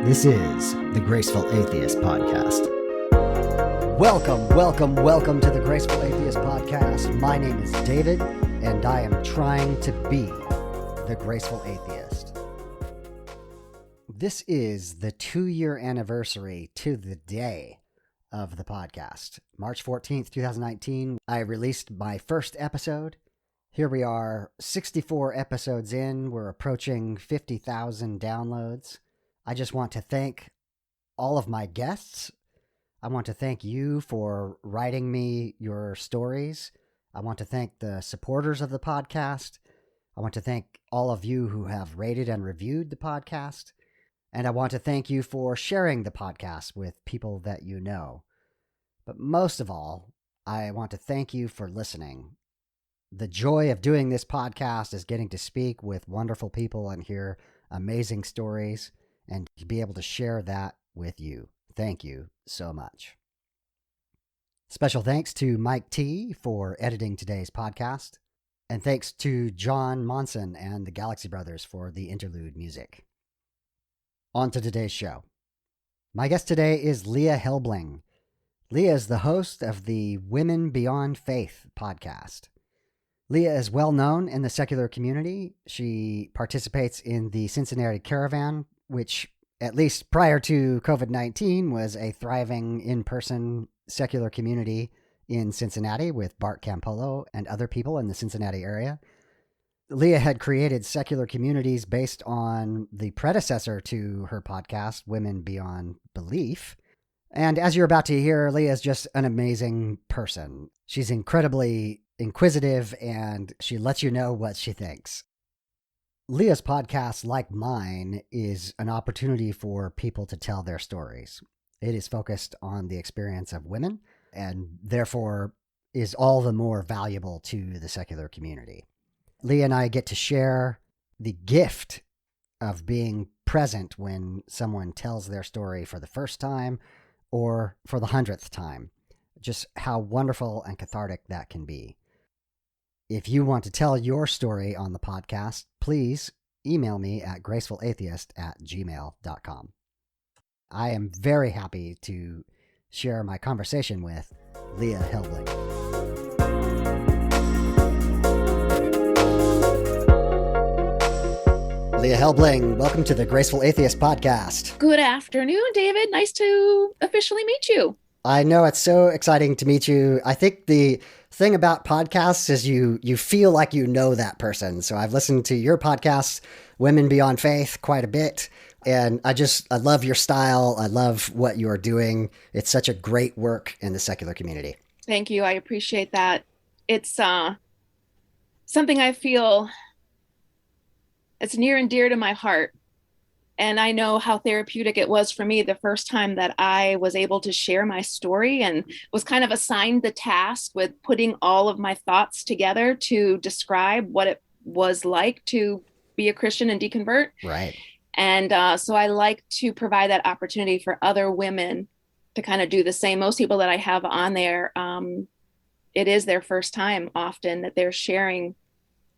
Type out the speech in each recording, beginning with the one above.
This is the Graceful Atheist Podcast. Welcome to the Graceful Atheist Podcast. My name is David, and I am trying to be the Graceful Atheist. This is the 2-year anniversary to the day of the podcast. March 14th, 2019, I released my first episode. Here we are, 64 episodes in. We're approaching 50,000 downloads. I just want to thank all of my guests. I want to thank you for writing me your stories. I want to thank the supporters of the podcast. I want to thank all of you who have rated and reviewed the podcast. And I want to thank you for sharing the podcast with people that you know. But most of all, I want to thank you for listening. The joy of doing this podcast is getting to speak with wonderful people and hear amazing stories, and to be able to share that with you. Thank you so much. Special thanks to Mike T. for editing today's podcast, and thanks to John Monson and the Galaxy Brothers for the interlude music. On to today's show. My guest today is Leah Helbling. Leah is the host of the Women Beyond Faith podcast. Leah is well known in the secular community. She participates in the Cincinnati Caravan, which, at least prior to COVID-19, was a thriving in-person secular community in Cincinnati with Bart Campolo and other people in the Cincinnati area. Leah had created secular communities based on the predecessor to her podcast, Women Beyond Belief. And as you're about to hear, Leah is just an amazing person. She's incredibly inquisitive, and she lets you know what she thinks. Leah's podcast, like mine, is an opportunity for people to tell their stories. It is focused on the experience of women, and therefore is all the more valuable to the secular community. Leah and I get to share the gift of being present when someone tells their story for the first time or for the 100th time. Just how wonderful and cathartic that can be. If you want to tell your story on the podcast, please email me at gracefulatheist@gmail.com. I am very happy to share my conversation with Leah Helbling. Leah Helbling, welcome to the Graceful Atheist Podcast. Good afternoon, David. Nice to officially meet you. I know, it's so exciting to meet you. I think the thing about podcasts is you feel like you know that person. So I've listened to your podcast, Women Beyond Faith, quite a bit. And I love your style. I love what you are doing. It's such a great work in the secular community. Thank you. I appreciate that. It's something I feel it's near and dear to my heart. And I know how therapeutic it was for me the first time that I was able to share my story and was kind of assigned the task with putting all of my thoughts together to describe what it was like to be a Christian and deconvert. Right. And so I like to provide that opportunity for other women to kind of do the same. Most people that I have on there, it is their first time often that they're sharing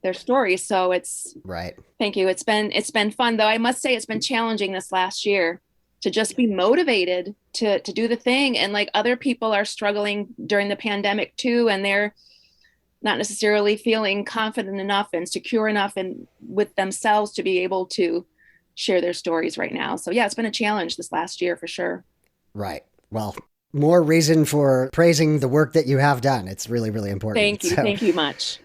their stories. So it's right. Thank you. It's been fun, though. I must say it's been challenging this last year to just be motivated to do the thing. And like other people are struggling during the pandemic too, and they're not necessarily feeling confident enough and secure enough and with themselves to be able to share their stories right now. So yeah, it's been a challenge this last year for sure. Right. Well, more reason for praising the work that you have done. It's really, really important. Thank you. So, thank you much.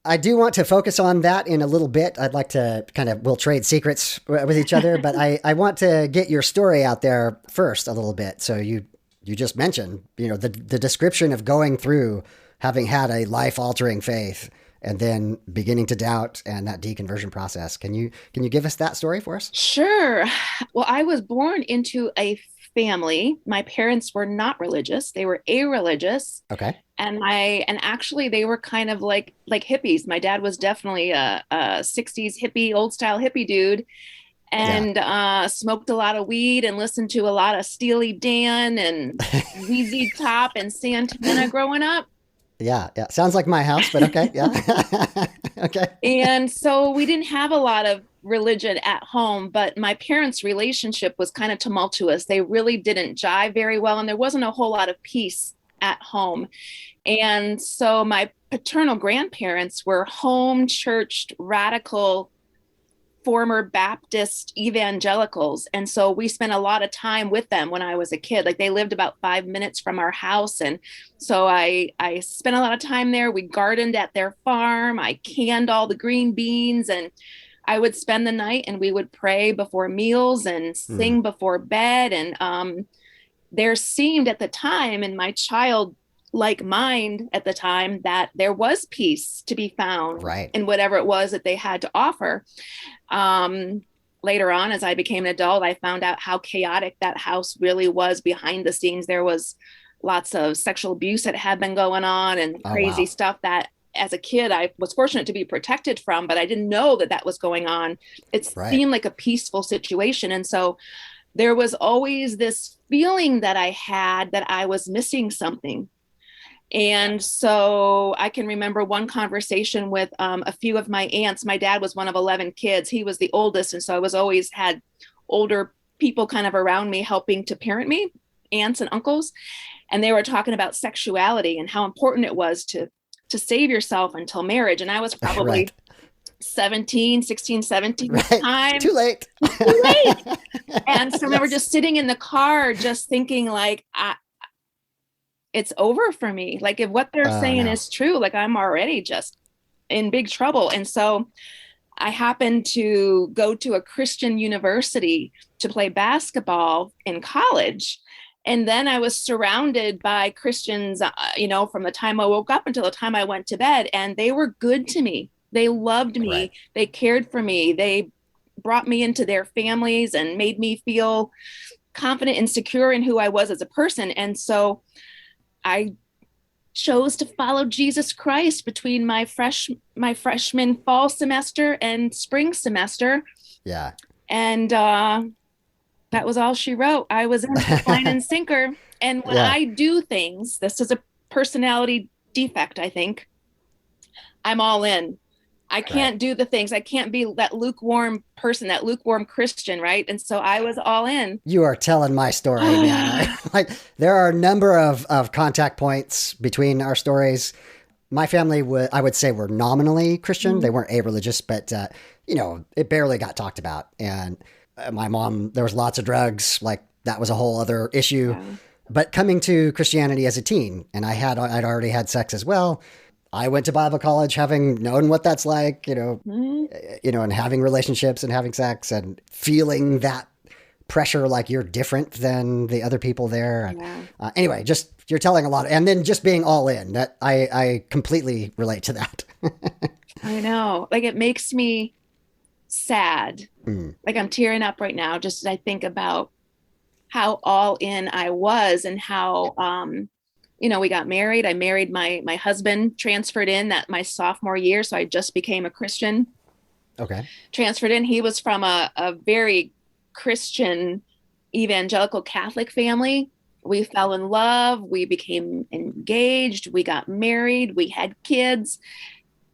I do want to focus on that in a little bit. I'd like to we'll trade secrets with each other, but I want to get your story out there first a little bit. So you just mentioned, the description of going through having had a life-altering faith and then beginning to doubt and that deconversion process. Can you give us that story for us? Sure. Well, I was born into a family. My parents were not religious. They were irreligious. Okay. And actually they were kind of like hippies. My dad was definitely a 60s hippie, old style hippie dude, and smoked a lot of weed and listened to a lot of Steely Dan and ZZ Top and Santana growing up. Yeah. Sounds like my house, but okay. Yeah. Okay. And so we didn't have a lot of religion at home, but my parents' relationship was kind of tumultuous. They really didn't jive very well, and there wasn't a whole lot of peace at home. And so my paternal grandparents were home churched, radical, former Baptist evangelicals. And so we spent a lot of time with them when I was a kid. Like they lived about 5 minutes from our house. And so I spent a lot of time there. We gardened at their farm. I canned all the green beans, and I would spend the night and we would pray before meals and sing before bed. And there seemed at the time in my childlike mind at the time that there was peace to be found in whatever it was that they had to offer. Later on, as I became an adult, I found out how chaotic that house really was behind the scenes. There was lots of sexual abuse that had been going on and crazy stuff that as a kid, I was fortunate to be protected from, but I didn't know that that was going on. It seemed like a peaceful situation. And so there was always this feeling that I had that I was missing something. And so I can remember one conversation with a few of my aunts. My dad was one of 11 kids. He was the oldest. And so I was always had older people kind of around me helping to parent me, aunts and uncles. And they were talking about sexuality and how important it was to save yourself until marriage. And I was probably 16, 17 at the time. Too late. Too late. And so I remember just sitting in the car, just thinking like, it's over for me. Like if what they're saying is true, like I'm already just in big trouble. And so I happened to go to a Christian university to play basketball in college. And then I was surrounded by Christians, from the time I woke up until the time I went to bed. And they were good to me. They loved me. Right. They cared for me. They brought me into their families and made me feel confident and secure in who I was as a person. And so I chose to follow Jesus Christ between my freshman fall semester and spring semester. Yeah. And that was all she wrote. I was in line and sinker. And when I do things, this is a personality defect, I think, I'm all in. I can't do the things. I can't be that lukewarm person, that lukewarm Christian, right? And so I was all in. You are telling my story, man. Like there are a number of contact points between our stories. My family, I would say, were nominally Christian. Mm-hmm. They weren't a-religious, but, it barely got talked about. And my mom, there was lots of drugs. Like that was a whole other issue. Yeah. But coming to Christianity as a teen, and I'd already had sex as well. I went to Bible college having known what that's like, and having relationships and having sex and feeling that pressure like you're different than the other people there. Yeah. Anyway, just you're telling a lot. And then just being all in, that I completely relate to that. I know. Like it makes me sad. Like I'm tearing up right now just as I think about how all in I was and how we got married. I married my husband, transferred in that my sophomore year. So I just became a Christian. Okay. Transferred in. He was from a very Christian evangelical Catholic family. We fell in love. We became engaged. We got married. We had kids.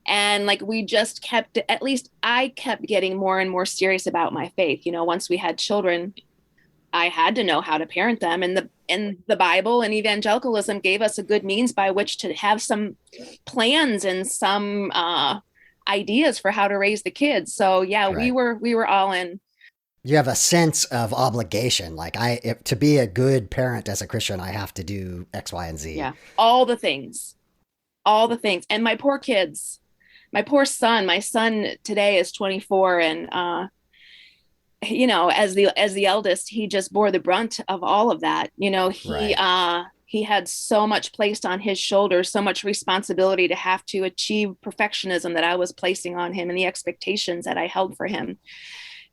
And like we just kept, at least I kept getting more and more serious about my faith. Once we had children, I had to know how to parent them. And the Bible and evangelicalism gave us a good means by which to have some plans and some ideas for how to raise the kids. So yeah, right. we were all in. You have a sense of obligation. Like to be a good parent as a Christian, I have to do X, Y, and Z. Yeah. All the things. And my poor kids, my poor son, my son today is 24 and, as the eldest, he just bore the brunt of all of that. He had so much placed on his shoulders, so much responsibility to have to achieve perfectionism that I was placing on him and the expectations that I held for him.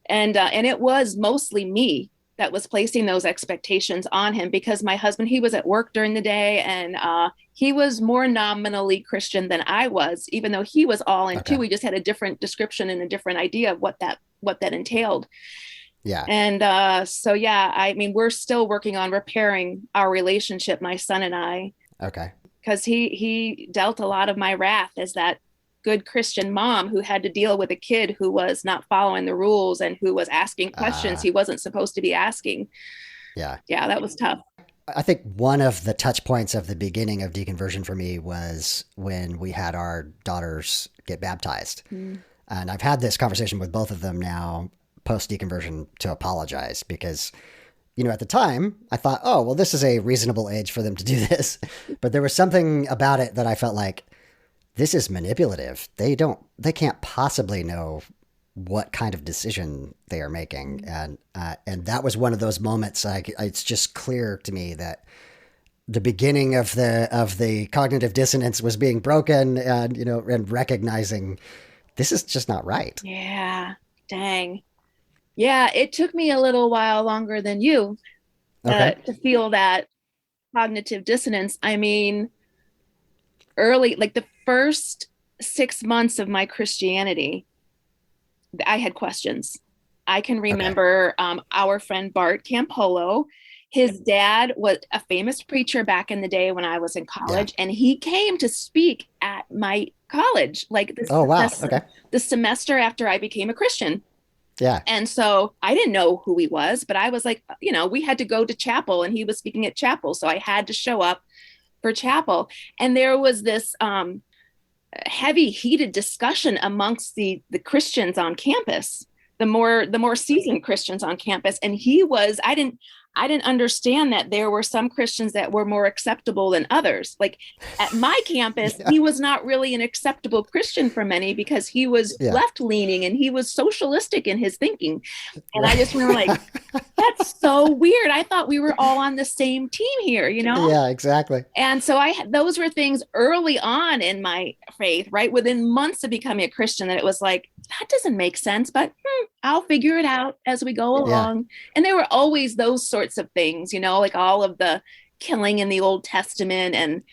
And it was mostly me that was placing those expectations on him because my husband, he was at work during the day and he was more nominally Christian than I was, even though he was all in too. We just had a different description and a different idea of what that entailed. Yeah. And we're still working on repairing our relationship, my son and I. Okay. Because he dealt a lot of my wrath as that good Christian mom who had to deal with a kid who was not following the rules and who was asking questions he wasn't supposed to be asking. Yeah. Yeah, that was tough. I think one of the touch points of the beginning of deconversion for me was when we had our daughters get baptized. And I've had this conversation with both of them now, post-deconversion, to apologize because, you know, at the time I thought, oh, well, this is a reasonable age for them to do this. But there was something about it that I felt like, this is manipulative. They can't possibly know what kind of decision they are making. And that was one of those moments. It's just clear to me that the beginning of the cognitive dissonance was being broken, and, you know, and recognizing this is just not right. Yeah. Dang. Yeah. It took me a little while longer than you to feel that cognitive dissonance. I mean, early, like the first 6 months of my Christianity, I had questions. I can remember our friend Bart Campolo. His dad was a famous preacher back in the day when I was in college, and he came to speak at my college, like the semester after I became a Christian. Yeah. And so I didn't know who he was, but I was like, you know, we had to go to chapel and he was speaking at chapel. So I had to show up for chapel. And there was this heavy, heated discussion amongst the Christians on campus, the more seasoned Christians on campus. And I didn't understand that there were some Christians that were more acceptable than others. Like at my campus, he was not really an acceptable Christian for many because he was left leaning and he was socialistic in his thinking. And I just remember like, that's so weird. I thought we were all on the same team here, you know? Yeah, exactly. And so those were things early on in my faith, right? Within months of becoming a Christian, that it was like, that doesn't make sense, but I'll figure it out as we go along. And there were always those sorts of things, you know, like all of the killing in the Old Testament and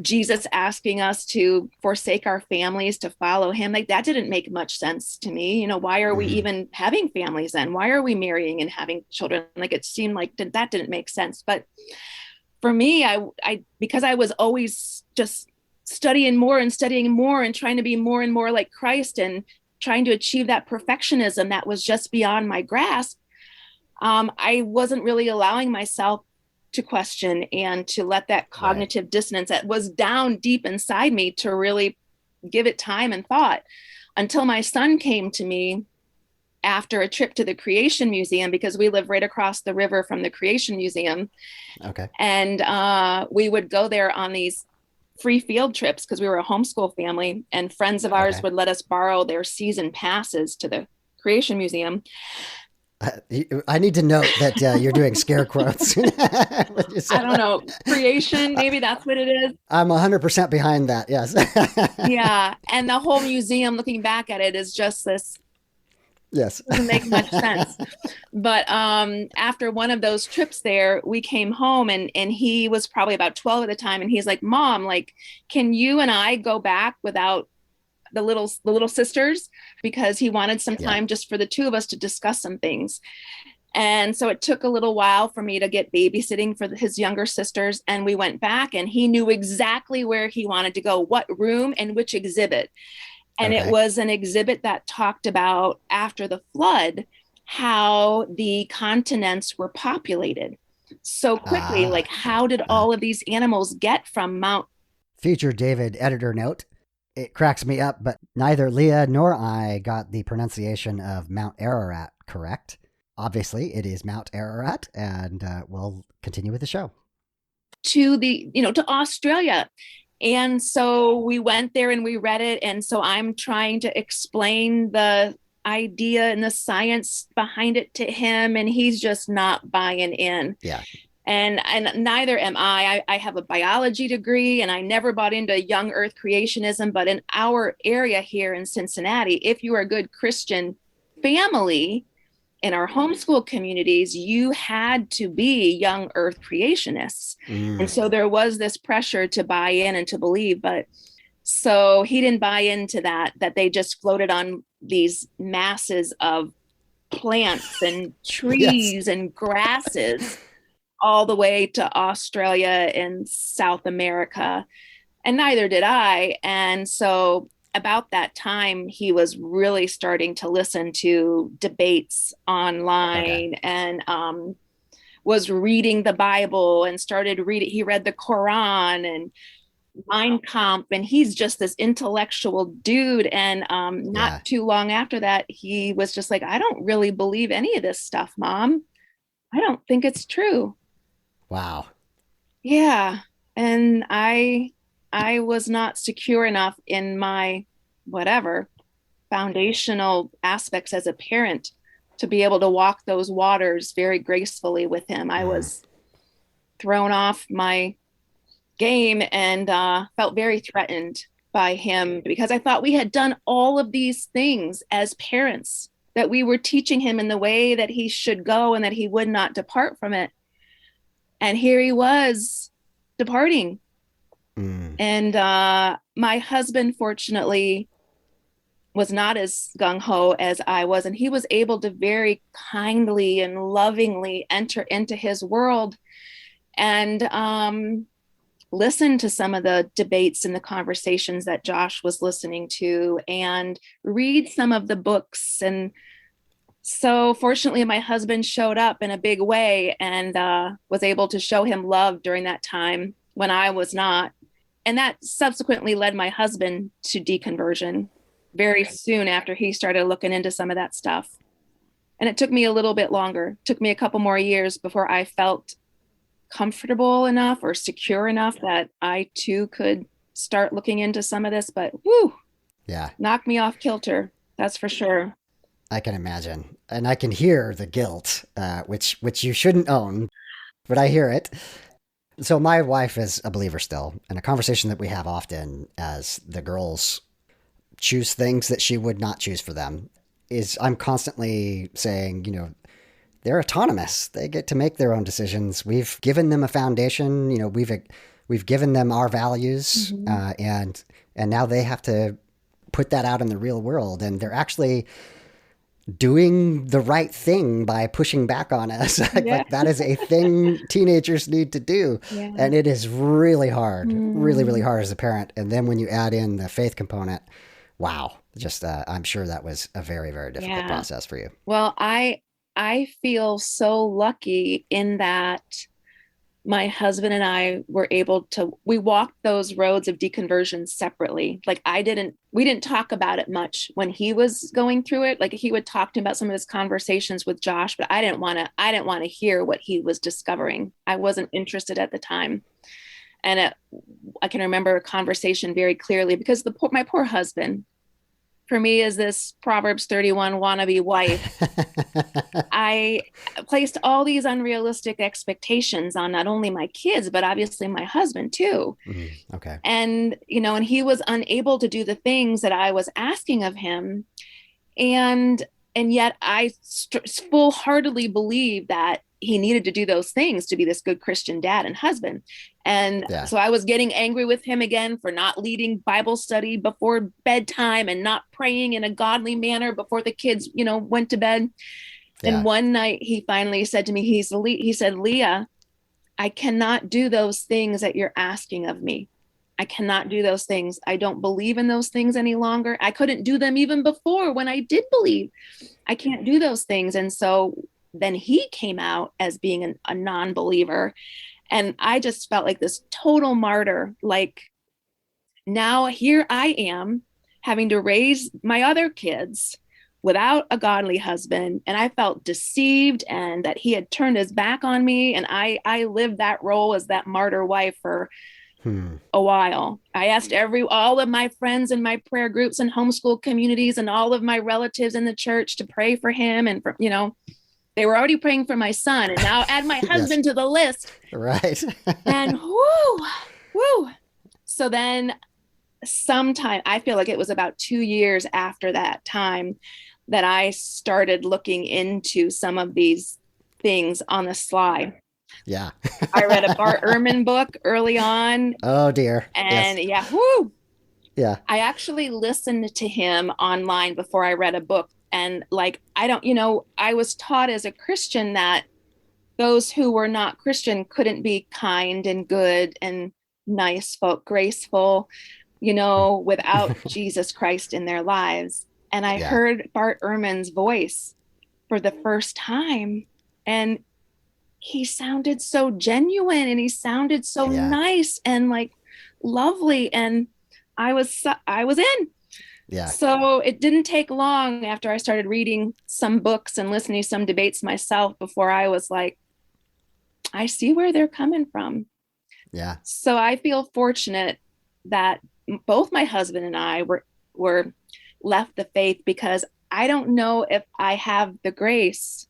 Jesus asking us to forsake our families to follow him. Like that didn't make much sense to me. You know, why are we even having families then? Why are we marrying and having children? Like it seemed like that didn't make sense. But for me, I because I was always just studying more and trying to be more and more like Christ and trying to achieve that perfectionism that was just beyond my grasp. I wasn't really allowing myself to question and to let that cognitive dissonance that was down deep inside me to really give it time and thought, until my son came to me after a trip to the Creation Museum, because we live right across the river from the Creation Museum. Okay. And we would go there on these free field trips because we were a homeschool family, and friends of ours would let us borrow their season passes to the Creation Museum. I need to note that you're doing scare quotes. I don't know. Creation, maybe that's what it is. I'm 100% behind that. Yes. Yeah. And the whole museum, looking back at it, is just this. Yes. Doesn't make much sense. But after one of those trips there, we came home and he was probably about 12 at the time. And he's like, Mom, like, can you and I go back without the little sisters? Because he wanted some time just for the two of us to discuss some things. And so it took a little while for me to get babysitting for his younger sisters. And we went back and he knew exactly where he wanted to go, what room and which exhibit. And it was an exhibit that talked about, after the flood, how the continents were populated so quickly. Like, how did all of these animals get from Mount? Future David editor note. It cracks me up, but neither Leah nor I got the pronunciation of Mount Ararat correct. Obviously, it is Mount Ararat, and we'll continue with the show. To Australia. And so we went there and we read it. And so I'm trying to explain the idea and the science behind it to him, and he's just not buying in. Yeah. And neither am I. I have a biology degree and I never bought into young earth creationism. But in our area here in Cincinnati, if you are a good Christian family in our homeschool communities, you had to be young earth creationists. And so there was this pressure to buy in and to believe. But so he didn't buy into that they just floated on these masses of plants and trees and grasses all the way to Australia and South America. and neither did I. And so about that time, he was really starting to listen to debates Okay. online and was reading the Bible and started reading. He read the Quran and Mein Kampf, and he's just this intellectual dude. And not Yeah. too long after that, he was just like, I don't really believe any of this stuff, Mom. I don't think it's true. Wow. Yeah. And I was not secure enough in my whatever foundational aspects as a parent to be able to walk those waters very gracefully with him. I Mm. was thrown off my game and felt very threatened by him because I thought we had done all of these things as parents, that we were teaching him in the way that he should go and that he would not depart from it. And here he was departing. Mm. And my husband, fortunately, was not as gung ho as I was. And he was able to very kindly and lovingly enter into his world and listen to some of the debates and the conversations that Josh was listening to and read some of the books. And so fortunately, my husband showed up in a big way and was able to show him love during that time when I was not. And that subsequently led my husband to deconversion very soon after he started looking into some of that stuff. And it took me a little bit longer. It took me a couple more years before I felt comfortable enough or secure enough that I too could start looking into some of this. But whoo, Yeah. knocked me off kilter. That's for sure. I can imagine. And I can hear the guilt, which you shouldn't own, but I hear it. So my wife is a believer still, and a conversation that we have often as the girls choose things that she would not choose for them is I'm constantly saying, they're autonomous. They get to make their own decisions. We've given them a foundation. We've given them our values, and now they have to put that out in the real world. And they're actually doing the right thing by pushing back on us. Like that is a thing teenagers need to do. Yeah. And it is really hard, really, really hard as a parent. And then when you add in the faith component, wow, just I'm sure that was a very, very difficult process for you. Well, I feel so lucky in that my husband and I were able to, we walked those roads of deconversion separately. Like we didn't talk about it much when he was going through it. Like he would talk to him about some of his conversations with Josh, but I didn't want to hear what he was discovering. I wasn't interested at the time. And I can remember a conversation very clearly because my poor husband, for me, is this Proverbs 31 wannabe wife. I placed all these unrealistic expectations on not only my kids, but obviously my husband too. Okay. And, and he was unable to do the things that I was asking of him. And yet I full-heartedly believe that he needed to do those things to be this good Christian dad and husband. And so I was getting angry with him again for not leading Bible study before bedtime and not praying in a godly manner before the kids, went to bed. Yeah. And one night he finally said to me, he said, Leah, I cannot do those things that you're asking of me. I cannot do those things. I don't believe in those things any longer. I couldn't do them even before when I did believe. I can't do those things. And so then he came out as being a non-believer. And I just felt like this total martyr. Like now here I am having to raise my other kids without a godly husband. And I felt deceived and that he had turned his back on me. And I lived that role as that martyr wife for a while. I asked all of my friends in my prayer groups and homeschool communities and all of my relatives in the church to pray for him. And for, they were already praying for my son, and now add my husband to the list. Right. And whoo. So then sometime, I feel like it was about 2 years after that time that I started looking into some of these things on the sly. Yeah. I read a Bart Ehrman book early on. Oh dear. And yes. Yeah. I actually listened to him online before I read a book. And I was taught as a Christian that those who were not Christian couldn't be kind and good and nice folk, graceful, without Jesus Christ in their lives. And I heard Bart Ehrman's voice for the first time, and he sounded so genuine, and he sounded so nice and like lovely, and I was in. Yeah. So it didn't take long after I started reading some books and listening to some debates myself before I was like, I see where they're coming from. Yeah. So I feel fortunate that both my husband and I were left the faith, because I don't know if I have the grace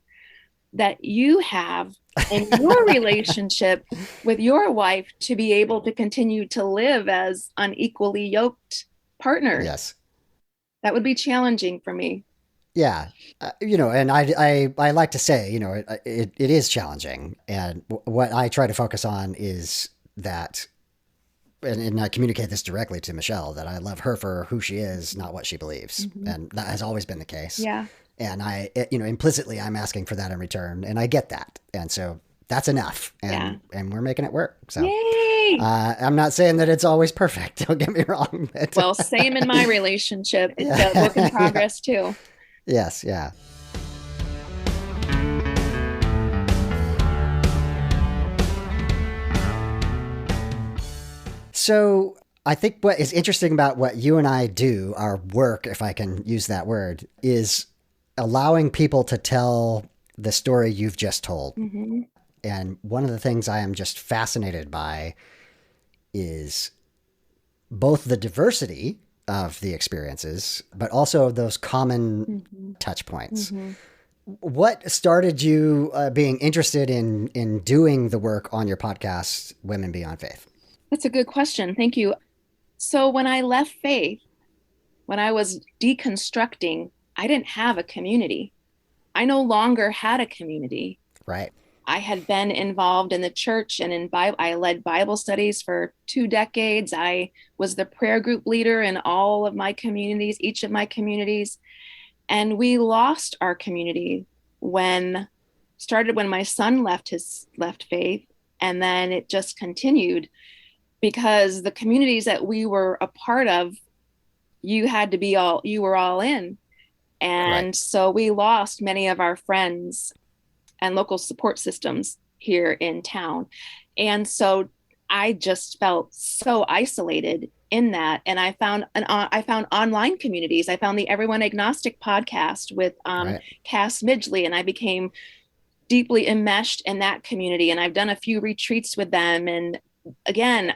that you have in your relationship with your wife to be able to continue to live as unequally yoked partners. Yes. That would be challenging for me. Yeah. And I like to say, it is challenging. And what I try to focus on is that, and I communicate this directly to Michelle, that I love her for who she is, not what she believes. Mm-hmm. And that has always been the case. Yeah. And implicitly I'm asking for that in return, and I get that. And so that's enough. And we're making it work. So yay! I'm not saying that it's always perfect. Don't get me wrong. But, well, same in my relationship. It's a work in progress too. Yes. Yeah. So I think what is interesting about what you and I do, our work, if I can use that word, is allowing people to tell the story you've just told. Mm-hmm. And one of the things I am just fascinated by is both the diversity of the experiences, but also those common touch points. Mm-hmm. What started you being interested in doing the work on your podcast, Women Beyond Faith? That's a good question. Thank you. So when I left faith, when I was deconstructing, I didn't have a community. I no longer had a community. Right. I had been involved in the church and in Bible. I led Bible studies for 2 decades. I was the prayer group leader in all of my communities, each of my communities. And we lost our community when my son left faith. And then it just continued, because the communities that we were a part of, you were all in. And right. So we lost many of our friends and local support systems here in town. And so I just felt so isolated in that. And I found online communities. I found the Everyone Agnostic podcast with right. Cass Midgley, and I became deeply enmeshed in that community. And I've done a few retreats with them. And again,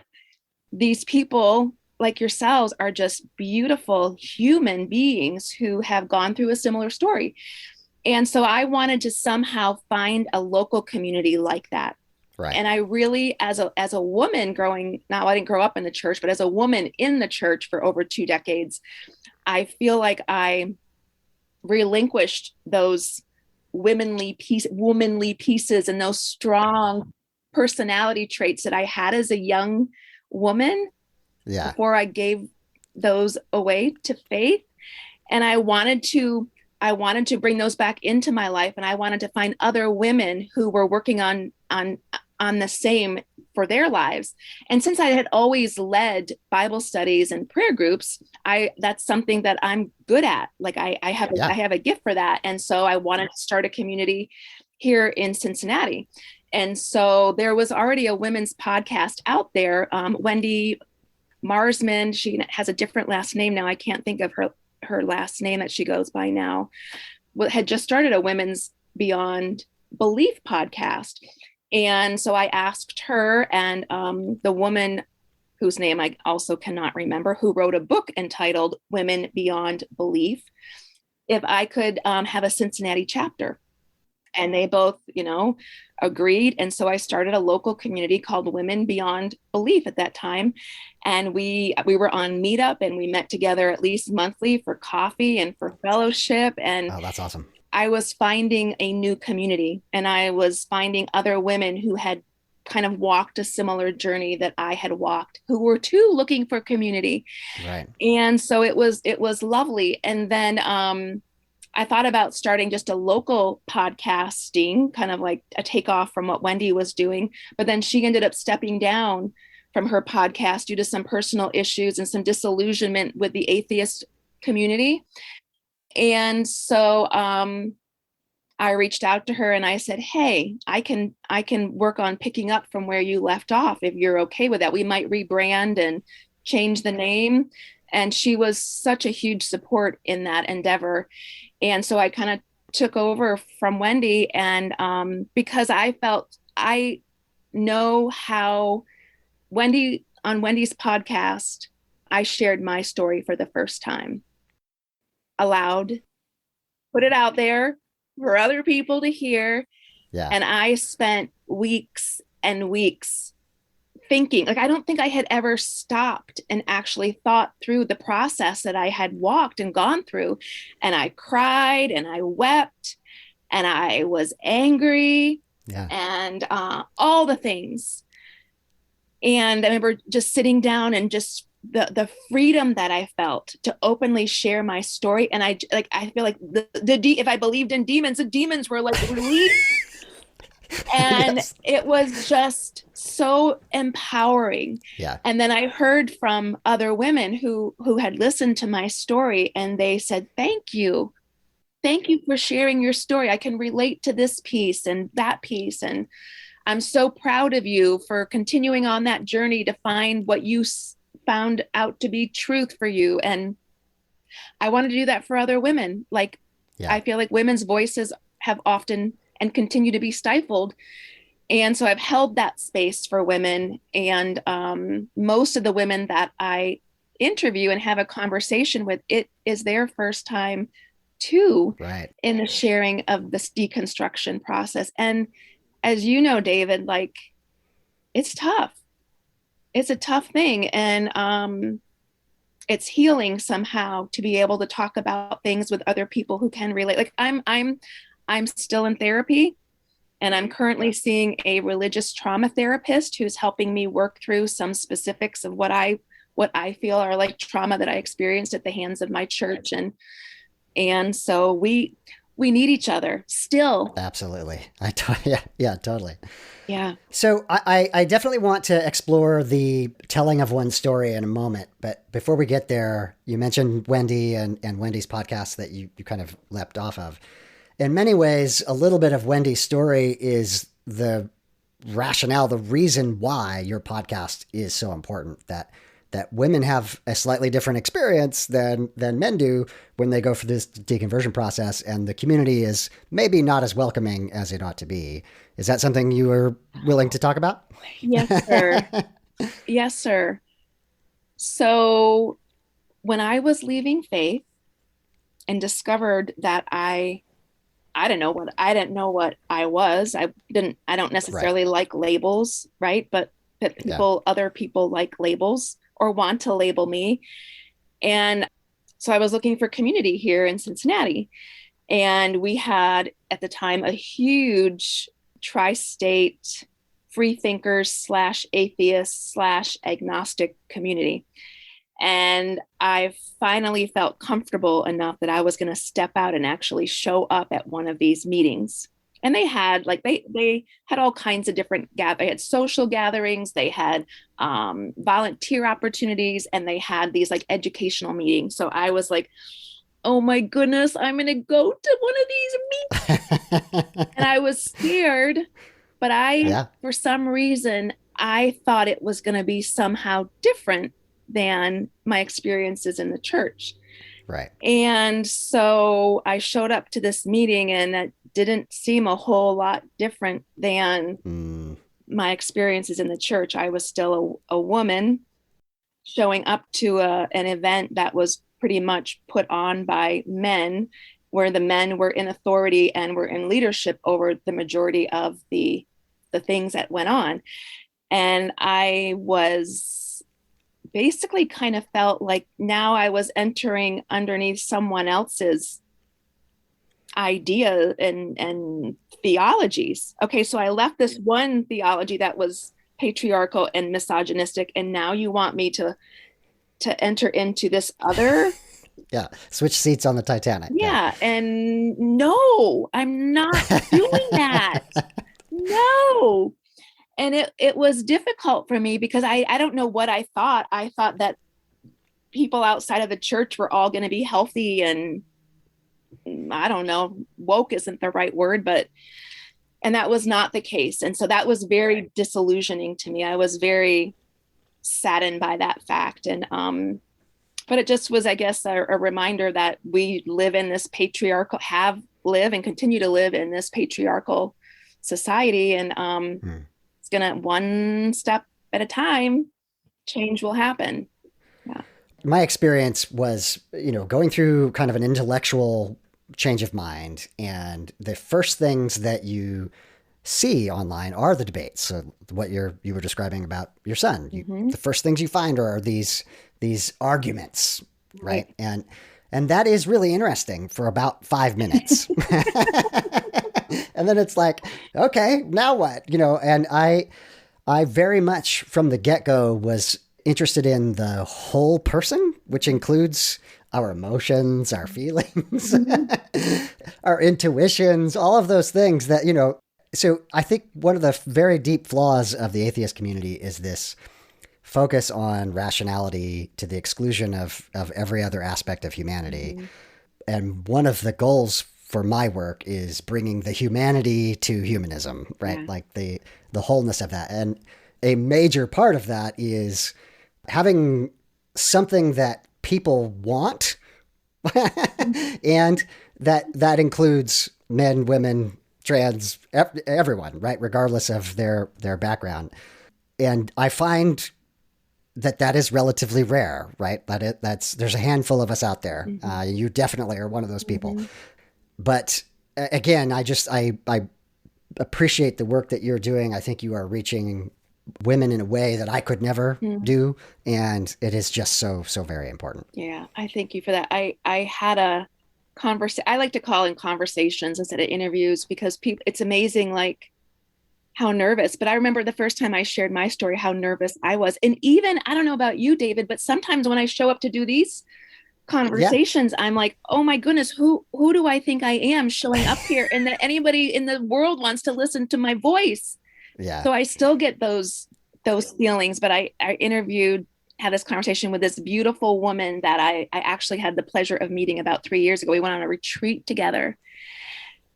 these people like yourselves are just beautiful human beings who have gone through a similar story. And so I wanted to somehow find a local community like that. Right. And I really, as a woman I didn't grow up in the church, but as a woman in the church for over 2 decades, I feel like I relinquished those womanly pieces and those strong personality traits that I had as a young woman before I gave those away to faith. And I wanted to bring those back into my life. And I wanted to find other women who were working on the same for their lives. And since I had always led Bible studies and prayer groups, that's something that I'm good at. Like I have a gift for that. And so I wanted to start a community here in Cincinnati. And so there was already a women's podcast out there. Wendy Marsman, she has a different last name now. I can't think of her last name that she goes by now, had just started a Women's Beyond Belief podcast. And so I asked her and the woman whose name I also cannot remember, who wrote a book entitled Women Beyond Belief, if I could have a Cincinnati chapter. And they both, agreed. And so I started a local community called Women Beyond Belief at that time. And we were on Meetup, and we met together at least monthly for coffee and for fellowship. And oh, that's awesome. I was finding a new community, and I was finding other women who had kind of walked a similar journey that I had walked, who were too looking for community. Right. And so it was lovely. And then I thought about starting just a local podcasting, kind of like a takeoff from what Wendy was doing. But then she ended up stepping down from her podcast due to some personal issues and some disillusionment with the atheist community. And so I reached out to her and I said, hey, I can work on picking up from where you left off. If you're okay with that, we might rebrand and change the name. And she was such a huge support in that endeavor. And so I kind of took over from Wendy, and because I felt, I know how on Wendy's podcast, I shared my story for the first time aloud, put it out there for other people to hear. Yeah. And I spent weeks and weeks thinking, like, I don't think I had ever stopped and actually thought through the process that I had walked and gone through. And I cried and I wept and I was angry, and all the things. And I remember just sitting down and just the freedom that I felt to openly share my story. And I feel like if I believed in demons, the demons were like released. And yes. It was just so empowering. Yeah. And then I heard from other women who had listened to my story, and they said, thank you for sharing your story. I can relate to this piece and that piece. And I'm so proud of you for continuing on that journey to find what you found out to be truth for you. And I want to do that for other women. Like, I feel like women's voices have often and continue to be stifled. And so I've held that space for women. And most of the women that I interview and have a conversation with, it is their first time too, in the sharing of this deconstruction process. And as you know, David, like, it's tough. It's a tough thing. And it's healing somehow to be able to talk about things with other people who can relate. Like, I'm still in therapy, and I'm currently seeing a religious trauma therapist who's helping me work through some specifics of what I feel are like trauma that I experienced at the hands of my church. And so we need each other still. Absolutely. Yeah, totally. Yeah. So I definitely want to explore the telling of one's story in a moment. But before we get there, you mentioned Wendy and Wendy's podcast that you kind of leapt off of. In many ways, a little bit of Wendy's story is the rationale, the reason why your podcast is so important, that women have a slightly different experience than men do when they go through this deconversion process, and the community is maybe not as welcoming as it ought to be. Is that something you are willing to talk about? Yes, sir. Yes, sir. So when I was leaving faith and discovered that I didn't know what I was. I don't necessarily like labels, right? But other people like labels or want to label me. And so I was looking for community here in Cincinnati. And we had at the time a huge tri-state free thinkers / atheists / agnostic community. And I finally felt comfortable enough that I was going to step out and actually show up at one of these meetings. And they had they had all kinds of different they had social gatherings, they had volunteer opportunities, and they had these like educational meetings. So I was like, oh my goodness, I'm going to go to one of these meetings. And I was scared, but for some reason, I thought it was going to be somehow different than my experiences in the church. Right. And so I showed up to this meeting, and it didn't seem a whole lot different than my experiences in the church. I was still a woman showing up to an event that was pretty much put on by men, where the men were in authority and were in leadership over the majority of the things that went on. And I was basically kind of felt like now I was entering underneath someone else's idea and theologies. Okay, so I left this one theology that was patriarchal and misogynistic, and now you want me to enter into this other. Yeah, switch seats on the Titanic. Yeah, and no, I'm not doing that. No. And it was difficult for me because I don't know what I thought. I thought that people outside of the church were all going to be healthy and I don't know, woke isn't the right word, and that was not the case. And so that was very disillusioning to me. I was very saddened by that fact. And, but it just was, I guess, a reminder that we live in this patriarchal, live and continue to live in this patriarchal society. And it's going to, one step at a time, change will happen. Yeah. My experience was, going through kind of an intellectual change of mind. And the first things that you see online are the debates. So what you were describing about your son, the first things you find are these arguments, right? And that is really interesting for about 5 minutes. And then it's like, okay, now what? And I very much from the get-go was interested in the whole person, which includes our emotions, our feelings, our intuitions, all of those things that, so I think one of the very deep flaws of the atheist community is this focus on rationality to the exclusion of every other aspect of humanity. And one of the goals for my work is bringing the humanity to humanism, right? Like the wholeness of that. And a major part of that is having something that people want and that includes men, women, trans, everyone, right? Regardless of their background. And I find that is relatively rare, right? There's a handful of us out there. You definitely are one of those people. But again, I appreciate the work that you're doing. I think you are reaching women in a way that I could never do. And it is just so very important. Yeah. I thank you for that. I had a conversation. I like to call in conversations instead of interviews because it's amazing, like how nervous, but I remember the first time I shared my story, how nervous I was. And even, I don't know about you, David, but sometimes when I show up to do these conversations, I'm like, oh my goodness, who do I think I am showing up here? And that anybody in the world wants to listen to my voice. Yeah. So I still get those feelings, but I had this conversation with this beautiful woman that I actually had the pleasure of meeting about 3 years ago. We went on a retreat together.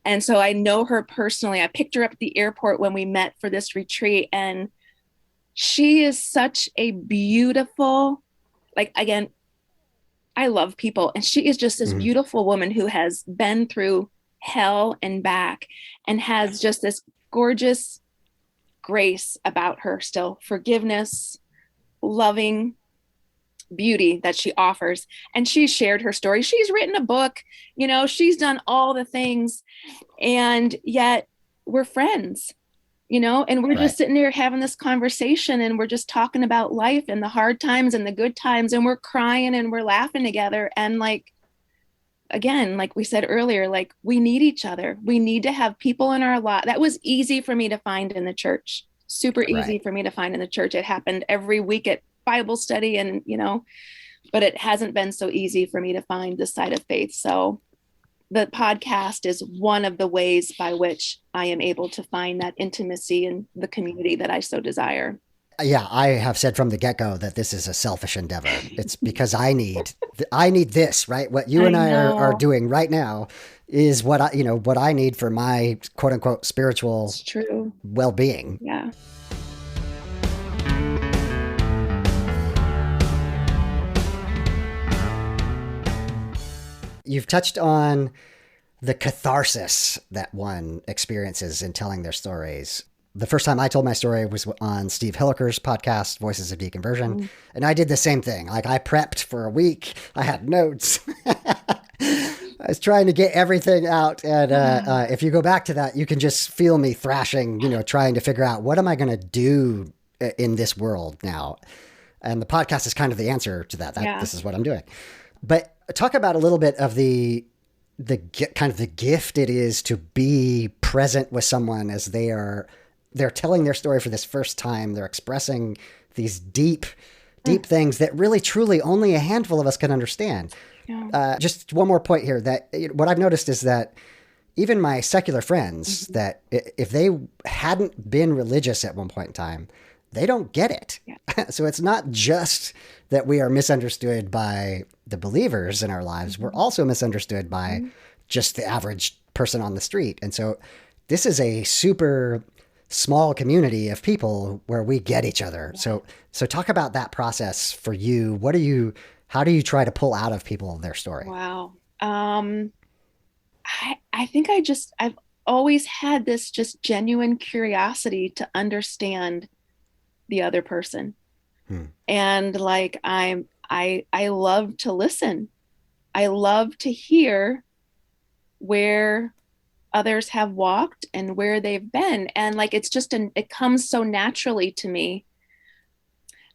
And so I know her personally. I picked her up at the airport when we met for this retreat. And she is such a beautiful, like, again, I love people. And she is just this beautiful woman who has been through hell and back and has just this gorgeous grace about her still, forgiveness, loving beauty that she offers. And she shared her story. She's written a book, she's done all the things, and yet we're friends, and we're just sitting there having this conversation and we're just talking about life and the hard times and the good times, and we're crying and we're laughing together. And like, again, like we said earlier, like we need each other. We need to have people in our life. That was easy for me to find in the church. Super easy for me to find in the church. It happened every week at Bible study and, but it hasn't been so easy for me to find this side of faith. So the podcast is one of the ways by which I am able to find that intimacy in the community that I so desire. Yeah, I have said from the get-go that this is a selfish endeavor. It's because I need this, right? What you and I are doing right now is what I need for my quote unquote spiritual well-being. Yeah. You've touched on the catharsis that one experiences in telling their stories. The first time I told my story was on Steve Hilliker's podcast, Voices of Deconversion. And I did the same thing. Like I prepped for a week. I had notes. I was trying to get everything out. And if you go back to that, you can just feel me thrashing, trying to figure out what am I going to do in this world now? And the podcast is kind of the answer to that. This is what I'm doing. But talk about a little bit of the kind of the gift it is to be present with someone as they're telling their story for this first time. They're expressing these deep things that really, truly only a handful of us can understand. Yeah. Just one more point here that what I've noticed is that even my secular friends, that if they hadn't been religious at one point in time, they don't get it. Yeah. So it's not just that we are misunderstood by the believers in our lives. We're also misunderstood by just the average person on the street. And so this is a super small community of people where we get each other. Yeah. So talk about that process for you. How do you try to pull out of people their story? Wow. I think I've always had this just genuine curiosity to understand the other person. And like, I love to listen. I love to hear where others have walked and where they've been. And like, it comes so naturally to me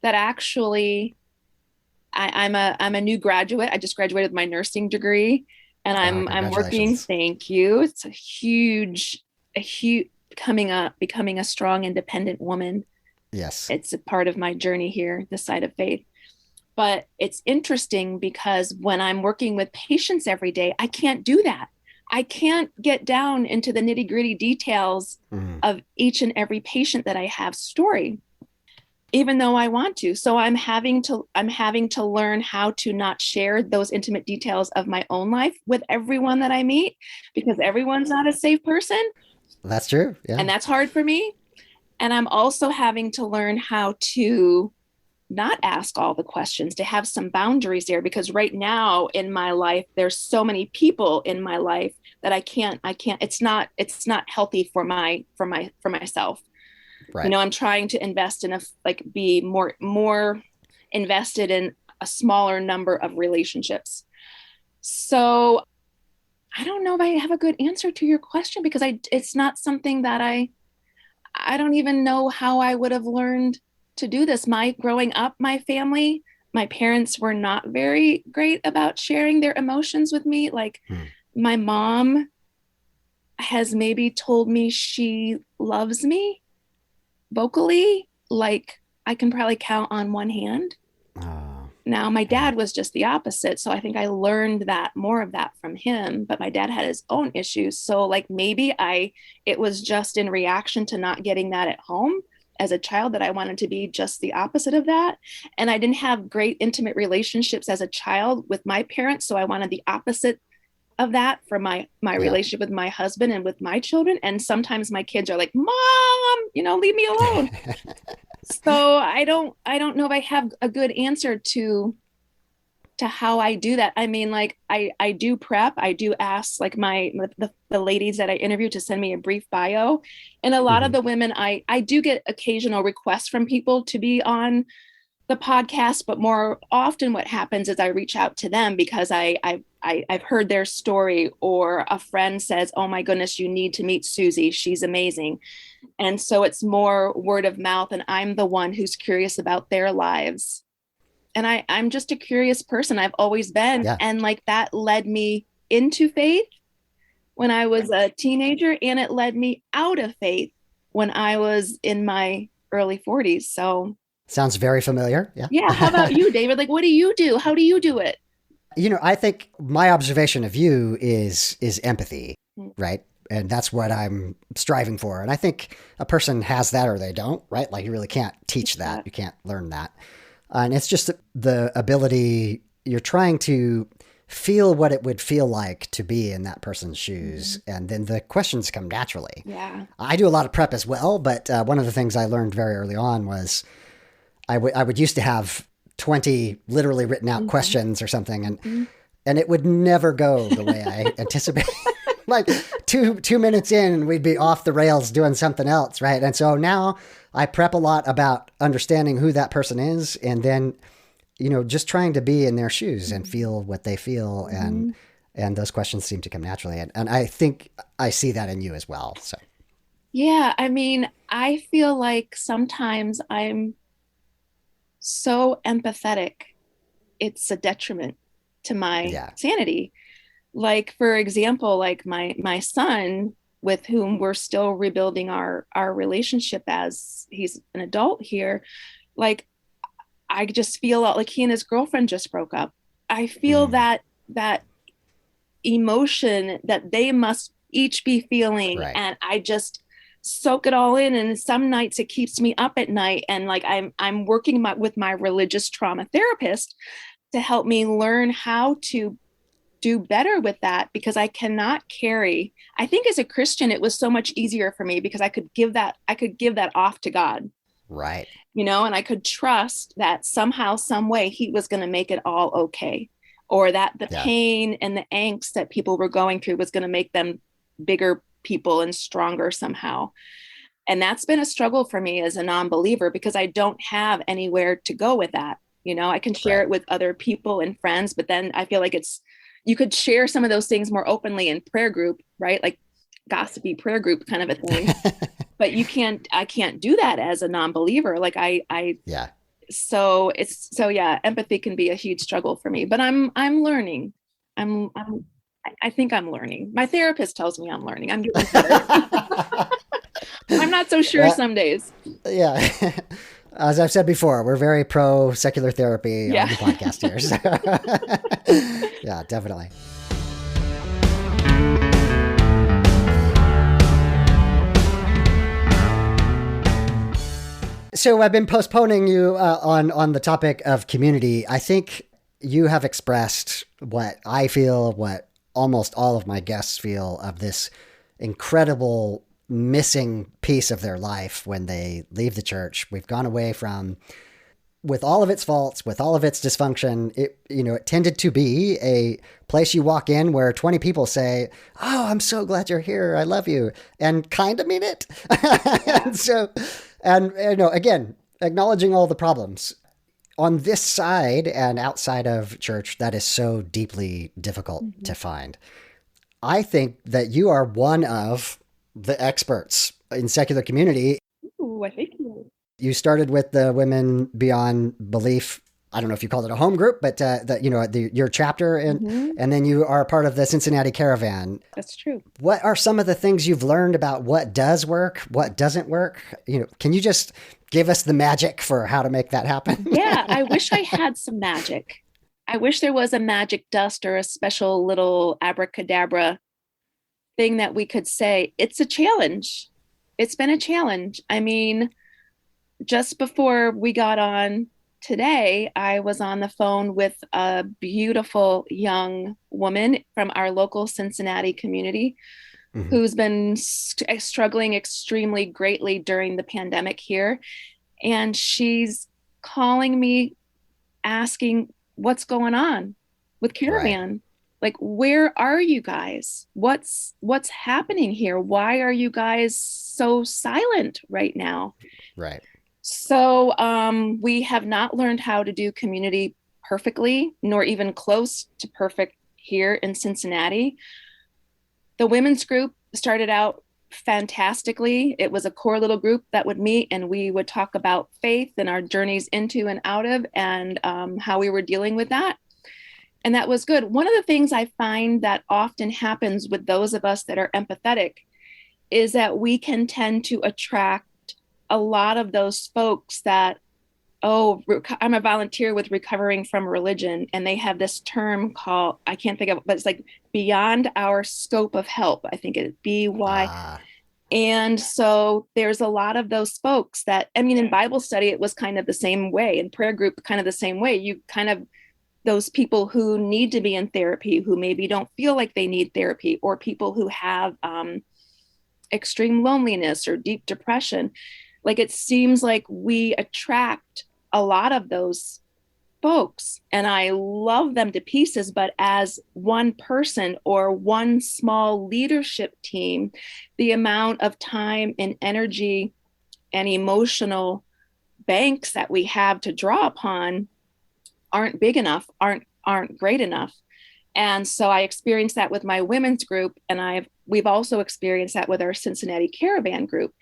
that actually I'm a new graduate. I just graduated with my nursing degree, and I'm working. Thank you. It's a huge becoming a strong, independent woman. Yes. It's a part of my journey here, this side of faith. But it's interesting because when I'm working with patients every day, I can't do that. I can't get down into the nitty-gritty details of each and every patient that I have story, even though I want to. So I'm having to learn how to not share those intimate details of my own life with everyone that I meet, because everyone's not a safe person. That's true. Yeah. And that's hard for me. And I'm also having to learn how to not ask all the questions, to have some boundaries there, because right now in my life, there's so many people in my life that I can't, it's not healthy for myself. Right. You know, I'm trying to invest in be more invested in a smaller number of relationships. So I don't know if I have a good answer to your question, because it's not something that I don't even know how I would have learned to do this. Growing up, my family, my parents were not very great about sharing their emotions with me. Like my mom has maybe told me she loves me vocally, like I can probably count on one hand. Now my dad was just the opposite. So I think I learned more of that from him, but my dad had his own issues. So like maybe it was just in reaction to not getting that at home as a child that I wanted to be just the opposite of that. And I didn't have great intimate relationships as a child with my parents. So I wanted the opposite of that for my relationship with my husband and with my children. And sometimes my kids are like, Mom, leave me alone. So I don't know if I have a good answer to how I do that. I mean, like I do prep. I do ask like the ladies that I interview to send me a brief bio. And a lot of the women, I do get occasional requests from people to be on the podcast, but more often what happens is I reach out to them because I've heard their story, or a friend says, oh my goodness, you need to meet Susie. She's amazing. And so it's more word of mouth, and I'm the one who's curious about their lives. And I'm just a curious person. I've always been. Yeah. And like that led me into faith when I was a teenager, and it led me out of faith when I was in my early 40s. So sounds very familiar. Yeah. Yeah. How about you, David? Like, what do you do? How do you do it? I think my observation of you is empathy, right? And that's what I'm striving for. And I think a person has that or they don't, right? Like you really can't teach that. You can't learn that. And it's just the ability, you're trying to feel what it would feel like to be in that person's shoes. And then the questions come naturally. Yeah. I do a lot of prep as well. But one of the things I learned very early on was I would used to have 20 literally written out questions or something. And it would never go the way I anticipated. Like two minutes in, we'd be off the rails doing something else, right? And so now I prep a lot about understanding who that person is, and then, just trying to be in their shoes and feel what they feel, and those questions seem to come naturally. And I think I see that in you as well. So, yeah, I mean, I feel like sometimes I'm so empathetic, it's a detriment to my sanity. Like, for example, like my son, with whom we're still rebuilding our relationship as he's an adult here, like I just feel like he and his girlfriend just broke up. I feel that emotion that they must each be feeling. Right. And I just soak it all in. And some nights it keeps me up at night. And like I'm working with my religious trauma therapist to help me learn how to do better with that, because I cannot carry. I think as a Christian, it was so much easier for me because I could give that off to God. Right. You know, and I could trust that somehow, some way he was going to make it all okay, or that the pain and the angst that people were going through was going to make them bigger people and stronger somehow. And that's been a struggle for me as a non-believer, because I don't have anywhere to go with that. You know, I can share it with other people and friends, but then I feel like you could share some of those things more openly in prayer group, right? Like gossipy prayer group kind of a thing. But I can't do that as a non-believer. Like so empathy can be a huge struggle for me, but I'm learning. I think I'm learning. My therapist tells me I'm learning. I'm getting better. I'm not so sure some days. Yeah. As I've said before, we're very pro secular therapy on the podcast here. So. Yeah, definitely. So I've been postponing you on the topic of community. I think you have expressed what I feel, what almost all of my guests feel, of this incredible missing piece of their life when they leave the church. We've gone away from, with all of its faults, with all of its dysfunction, it tended to be a place you walk in where 20 people say, "Oh, I'm so glad you're here. I love you," and kind of mean it. And again, acknowledging all the problems on this side and outside of church, that is so deeply difficult to find. I think that you are one of the experts in secular community. Ooh, I thank you. You started with the Women Beyond Belief. I don't know if you called it a home group, but your chapter, and then you are a part of the Cincinnati Caravan. That's true. What are some of the things you've learned about what does work, what doesn't work? Can you just give us the magic for how to make that happen? Yeah, I wish I had some magic. I wish there was a magic dust or a special little abracadabra thing that we could say. It's a challenge. It's been a challenge. I mean, just before we got on today, I was on the phone with a beautiful young woman from our local Cincinnati community who's been struggling extremely greatly during the pandemic here. And she's calling me asking what's going on with Caravan. Right. Like, where are you guys? What's happening here? Why are you guys so silent right now? Right. So we have not learned how to do community perfectly, nor even close to perfect here in Cincinnati. The women's group started out fantastically. It was a core little group that would meet, and we would talk about faith and our journeys into and out of, and how we were dealing with that. And that was good. One of the things I find that often happens with those of us that are empathetic is that we can tend to attract a lot of those folks that, I'm a volunteer with Recovering from Religion, and they have this term called, I can't think of it, but it's like beyond our scope of help. I think it's BY. And so there's a lot of those folks that, I mean, in Bible study, it was kind of the same way. In prayer group, kind of the same way. You kind of, those people who need to be in therapy, who maybe don't feel like they need therapy, or people who have extreme loneliness or deep depression. Like, it seems like we attract a lot of those folks, and I love them to pieces. But as one person or one small leadership team, the amount of time and energy and emotional banks that we have to draw upon aren't big enough, aren't great enough. And so I experienced that with my women's group, and we've also experienced that with our Cincinnati Caravan group.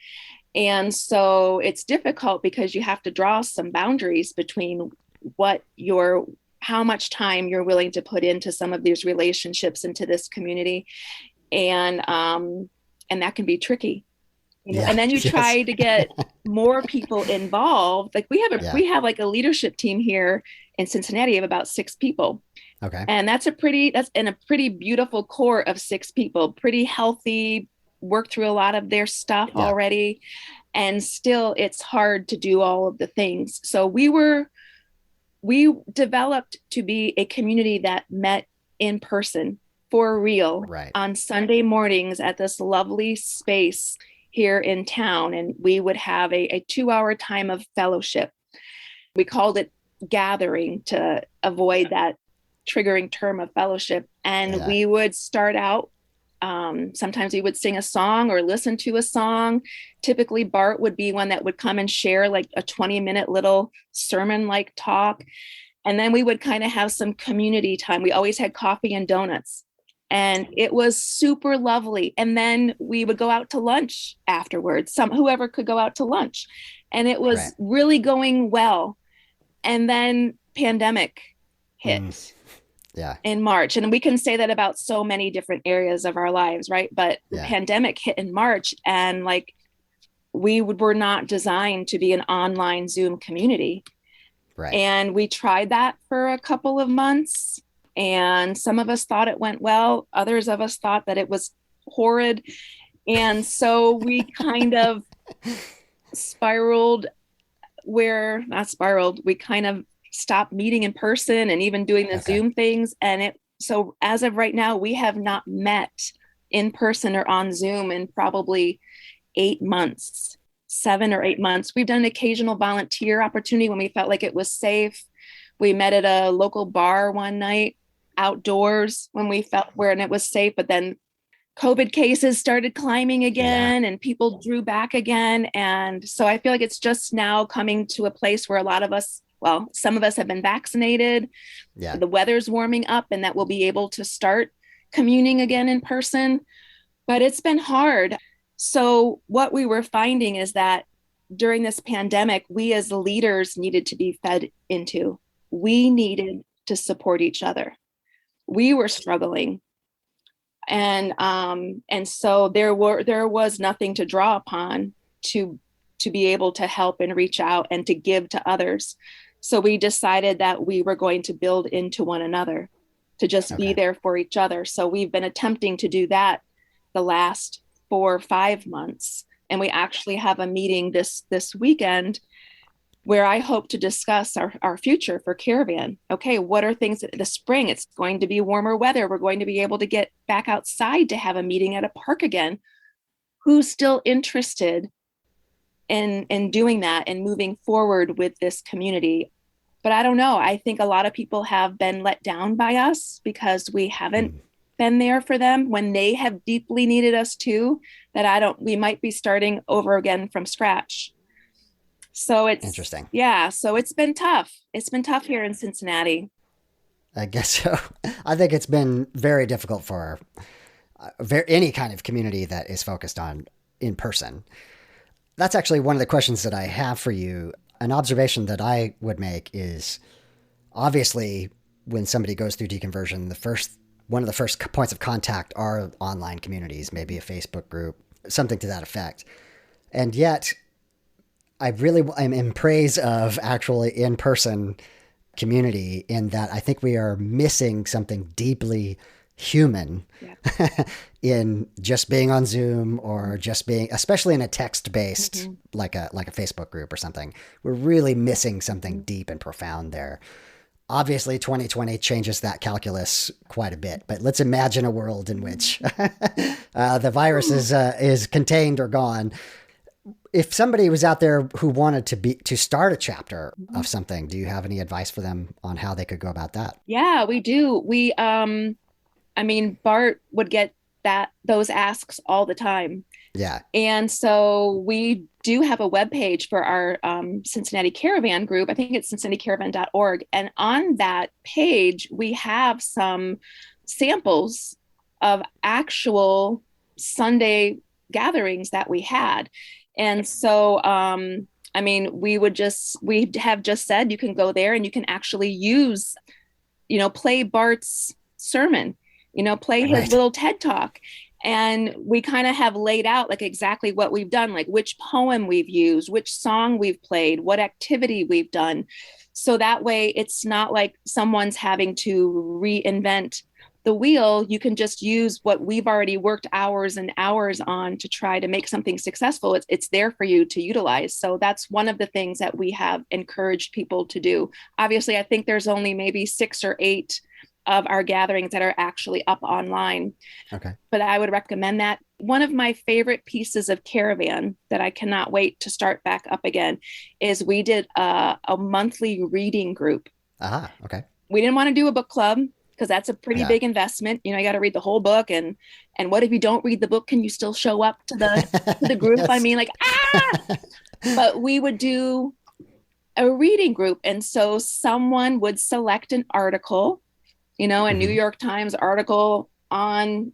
And so it's difficult because you have to draw some boundaries between how much time you're willing to put into some of these relationships, into this community. And that can be tricky. Yeah, and then you try to get more people involved. Like we have like a leadership team here in Cincinnati of about 6 people. Okay. And that's in a pretty beautiful core of 6 people, pretty healthy, worked through a lot of their stuff Yeah. already. And still it's hard to do all of the things. So we developed to be a community that met in person for real Right. on Sunday mornings at this lovely space here in town. And we would have a 2-hour time of fellowship. We called it gathering to avoid that triggering term of fellowship. And Yeah. we would start out. Sometimes we would sing a song or listen to a song. Typically, Bart would be one that would come and share like a 20-minute little sermon like talk. And then we would kind of have some community time. We always had coffee and donuts. And it was super lovely. And then we would go out to lunch afterwards, whoever could go out to lunch. And it was really going well. And then pandemic hit in March. And we can say that about so many different areas of our lives, right? But the pandemic hit in March, and like we were not designed to be an online Zoom community. Right. And we tried that for a couple of months. And some of us thought it went well. Others of us thought that it was horrid. And so we kind of we kind of stopped meeting in person and even doing the Zoom things. And so as of right now, we have not met in person or on Zoom in probably 8 months, 7 or 8 months. We've done an occasional volunteer opportunity when we felt like it was safe. We met at a local bar one night outdoors when we felt and it was safe, but then COVID cases started climbing again and people drew back again. And so I feel like it's just now coming to a place where a lot of us, some of us have been vaccinated. Yeah. The weather's warming up and that we'll be able to start communing again in person, but it's been hard. So what we were finding is that during this pandemic, we as leaders needed to be fed into. We needed to support each other. We were struggling. And so there was nothing to draw upon to be able to help and reach out and to give to others. So we decided that we were going to build into one another, to just be there for each other. So we've been attempting to do that the last 4 or 5 months. And we actually have a meeting this weekend where I hope to discuss our future for Caravan. Okay, what are things the spring? It's going to be warmer weather. We're going to be able to get back outside to have a meeting at a park again. Who's still interested in doing that and moving forward with this community? But I don't know. I think a lot of people have been let down by us because we haven't been there for them when they have deeply needed us too, we might be starting over again from scratch. So it's interesting. Yeah. So it's been tough. It's been tough here in Cincinnati. I guess so. I think it's been very difficult for any kind of community that is focused on in person. That's actually one of the questions that I have for you. An observation that I would make is obviously when somebody goes through deconversion, one of the first points of contact are online communities, maybe a Facebook group, something to that effect. And yet I'm in praise of actually in-person community in that I think we are missing something deeply human in just being on Zoom or just being, especially in a text-based, like a Facebook group or something. We're really missing something deep and profound there. Obviously, 2020 changes that calculus quite a bit, but let's imagine a world in which the virus is contained or gone. If somebody was out there who wanted to start a chapter of something, do you have any advice for them on how they could go about that? Yeah, we do. Bart would get those asks all the time. Yeah. And so we do have a webpage for our Cincinnati Caravan group. I think it's cincinnatiCaravan.org. And on that page, we have some samples of actual Sunday gatherings that we had. And so, we have just said you can go there and you can actually use, play Bart's sermon, play his little TED Talk. And we kind of have laid out like exactly what we've done, like which poem we've used, which song we've played, what activity we've done. So that way it's not like someone's having to reinvent the wheel. You can just use what we've already worked hours and hours on to try to make something successful. It's there for you to utilize. So that's one of the things that we have encouraged people to do. Obviously, I think there's only maybe 6 or 8 of our gatherings that are actually up online. Okay. But I would recommend that. One of my favorite pieces of Caravan that I cannot wait to start back up again is we did a monthly reading group. Okay. We didn't want to do a book club because that's a pretty big investment. You know, you got to read the whole book. And what if you don't read the book? Can you still show up to the group? Yes. I mean, like, But we would do a reading group. And so someone would select an article, you know, a New York Times article on,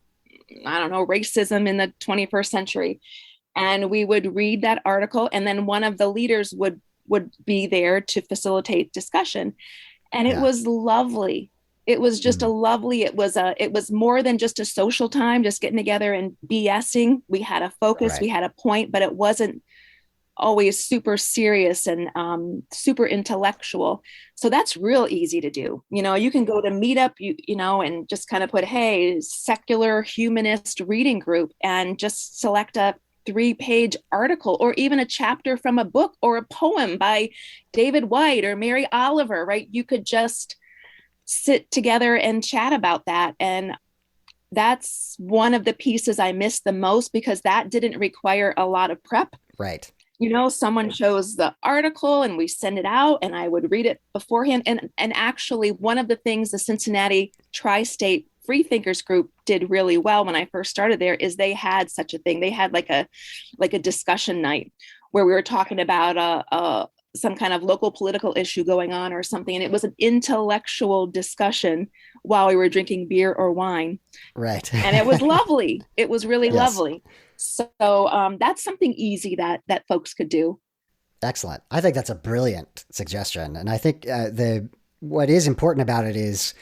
I don't know, racism in the 21st century. And we would read that article. And then one of the leaders would be there to facilitate discussion. And it was lovely. It was just a lovely, it was more than just a social time, just getting together and BSing. We had a focus, we had a point, but it wasn't always super serious and super intellectual. So that's real easy to do. You know, you can go to Meetup, you know, and just kind of put, hey, secular humanist reading group, and just select a 3-page article or even a chapter from a book or a poem by David White or Mary Oliver, right? You could just sit together and chat about that. And that's one of the pieces I miss the most, because that didn't require a lot of prep. Right. You know, someone chose the article and we send it out and I would read it beforehand. And actually, one of the things the Cincinnati Tri-State Freethinkers group did really well when I first started there is they had such a thing. They had like a discussion night where we were talking about some kind of local political issue going on or something. And it was an intellectual discussion while we were drinking beer or wine. Right. And it was lovely. It was really lovely. So that's something easy that folks could do. Excellent. I think that's a brilliant suggestion. And I think what is important about it is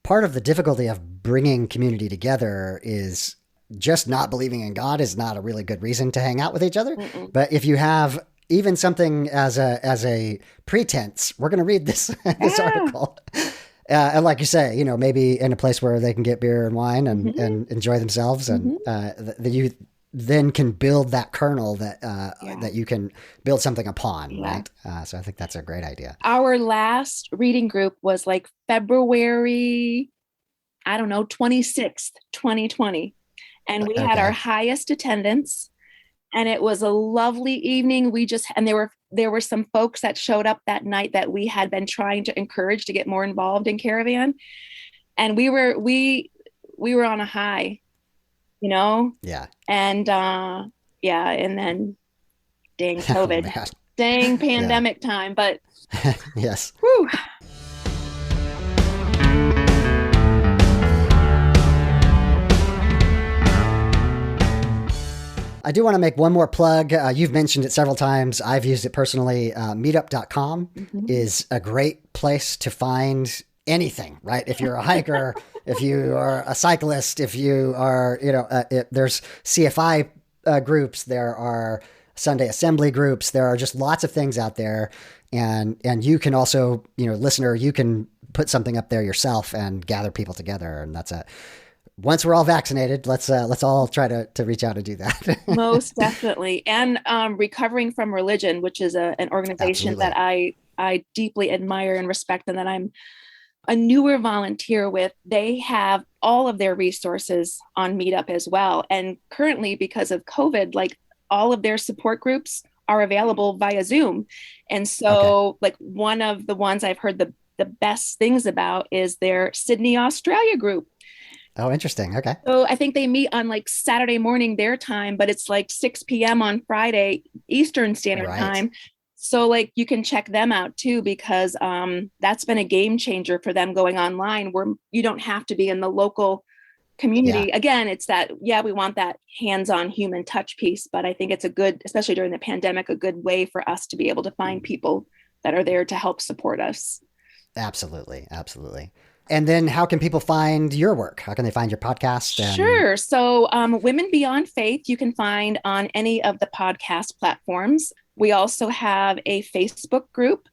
part of the difficulty of bringing community together is just not believing in God is not a really good reason to hang out with each other. Mm-mm. But if you have even something as a pretense, we're going to read this article. And like you say, you know, maybe in a place where they can get beer and wine and enjoy themselves, and you then can build that kernel that you can build something upon, right? So I think that's a great idea. Our last reading group was like February, 26th, 2020. And we had our highest attendance. And it was a lovely evening. And there were some folks that showed up that night that we had been trying to encourage to get more involved in Caravan. And we were on a high, you know? Yeah. And and then dang COVID, dang pandemic time, but yes. Whew. I do want to make one more plug. You've mentioned it several times. I've used it personally. Meetup.com is a great place to find anything, right? If you're a hiker, if you are a cyclist, if you are, there's CFI groups, there are Sunday assembly groups, there are just lots of things out there. And you can also, listener, you can put something up there yourself and gather people together. And once we're all vaccinated, let's all try to reach out and do that. Most definitely. And Recovering from Religion, which is an organization that I deeply admire and respect, and that I'm a newer volunteer with. They have all of their resources on Meetup as well. And currently, because of COVID, like all of their support groups are available via Zoom. And so like one of the ones I've heard the best things about is their Sydney, Australia group. Oh, interesting. Okay. So I think they meet on like Saturday morning their time, but it's like 6 p.m. on Friday Eastern Standard Time. So like you can check them out too, because that's been a game changer for them going online, where you don't have to be in the local community. Again, it's that, we want that hands-on human touch piece, but I think it's a good, especially during the pandemic, a good way for us to be able to find people that are there to help support us. Absolutely. Absolutely. And then how can people find your work? How can they find your podcast? Sure. So Women Beyond Faith, you can find on any of the podcast platforms. We also have a Facebook group.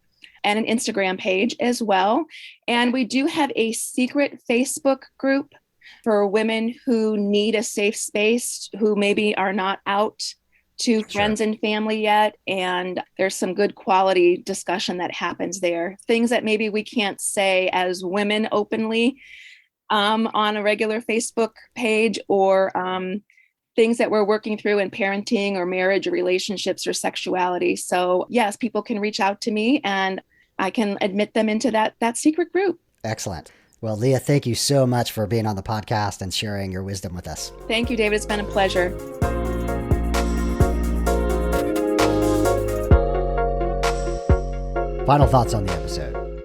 and an Instagram page as well. And we do have a secret Facebook group for women who need a safe space, who maybe are not out to friends and family yet. And there's some good quality discussion that happens there. Things that maybe we can't say as women openly on a regular Facebook page, or things that we're working through in parenting or marriage or relationships or sexuality. So yes, people can reach out to me and I can admit them into that secret group. Excellent. Well, Leah, thank you so much for being on the podcast and sharing your wisdom with us. Thank you, David. It's been a pleasure. Final thoughts on the episode.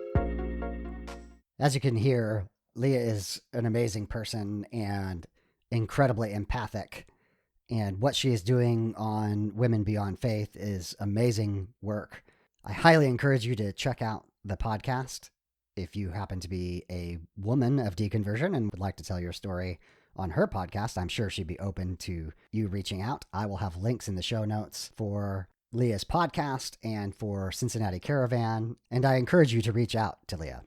As you can hear, Leah is an amazing person and incredibly empathic. And what she is doing on Women Beyond Faith is amazing work. I highly encourage you to check out the podcast. If you happen to be a woman of deconversion and would like to tell your story on her podcast, I'm sure she'd be open to you reaching out. I will have links in the show notes for Leah's podcast and for Cincinnati Caravan, and I encourage you to reach out to Leah.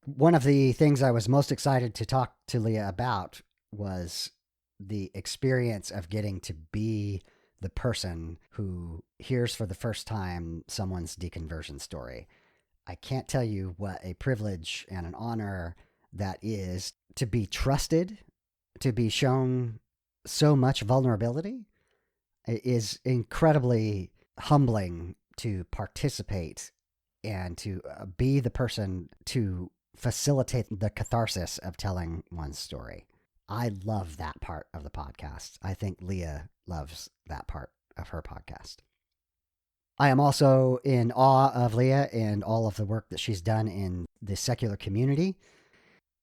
One of the things I was most excited to talk to Leah about was the experience of getting to be the person who hears for the first time someone's deconversion story. I can't tell you what a privilege and an honor that is to be trusted, to be shown so much vulnerability. It is incredibly humbling to participate and to be the person to facilitate the catharsis of telling one's story. I love that part of the podcast. I think Leah loves that part of her podcast. I am also in awe of Leah and all of the work that she's done in the secular community.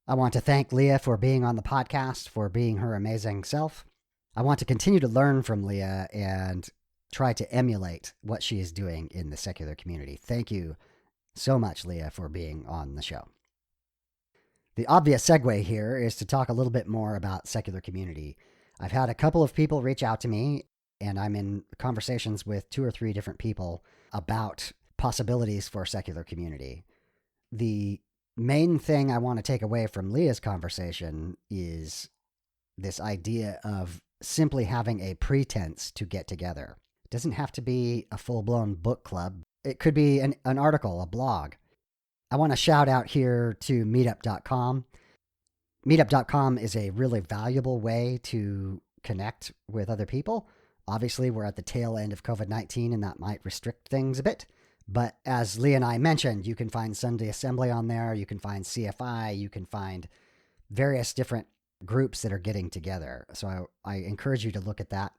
I want to thank Leah for being on the podcast, for being her amazing self. I want to continue to learn from Leah and try to emulate what she is doing in the secular community. Thank you so much, Leah, for being on the show. The obvious segue here is to talk a little bit more about secular community. I've had a couple of people reach out to me, and I'm in conversations with 2 or 3 different people about possibilities for secular community. The main thing I want to take away from Leah's conversation is this idea of simply having a pretense to get together. It doesn't have to be a full-blown book club. It could be an article, a blog. I want to shout out here to meetup.com. Meetup.com is a really valuable way to connect with other people. Obviously, we're at the tail end of COVID-19, and that might restrict things a bit. But as Leah and I mentioned, you can find Sunday Assembly on there. You can find CFI. You can find various different groups that are getting together. So I encourage you to look at that.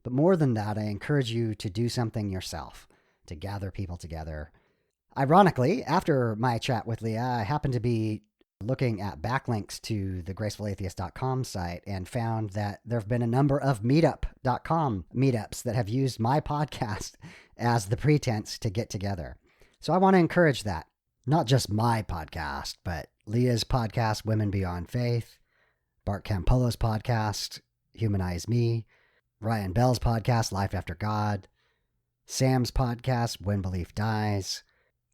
But more than that, I encourage you to do something yourself, to gather people together. Ironically, after my chat with Leah, I happened to be looking at backlinks to the gracefulatheist.com site and found that there have been a number of meetup.com meetups that have used my podcast as the pretense to get together. So I want to encourage that. Not just my podcast, but Leah's podcast, Women Beyond Faith, Bart Campolo's podcast, Humanize Me, Ryan Bell's podcast, Life After God, Sam's podcast, When Belief Dies,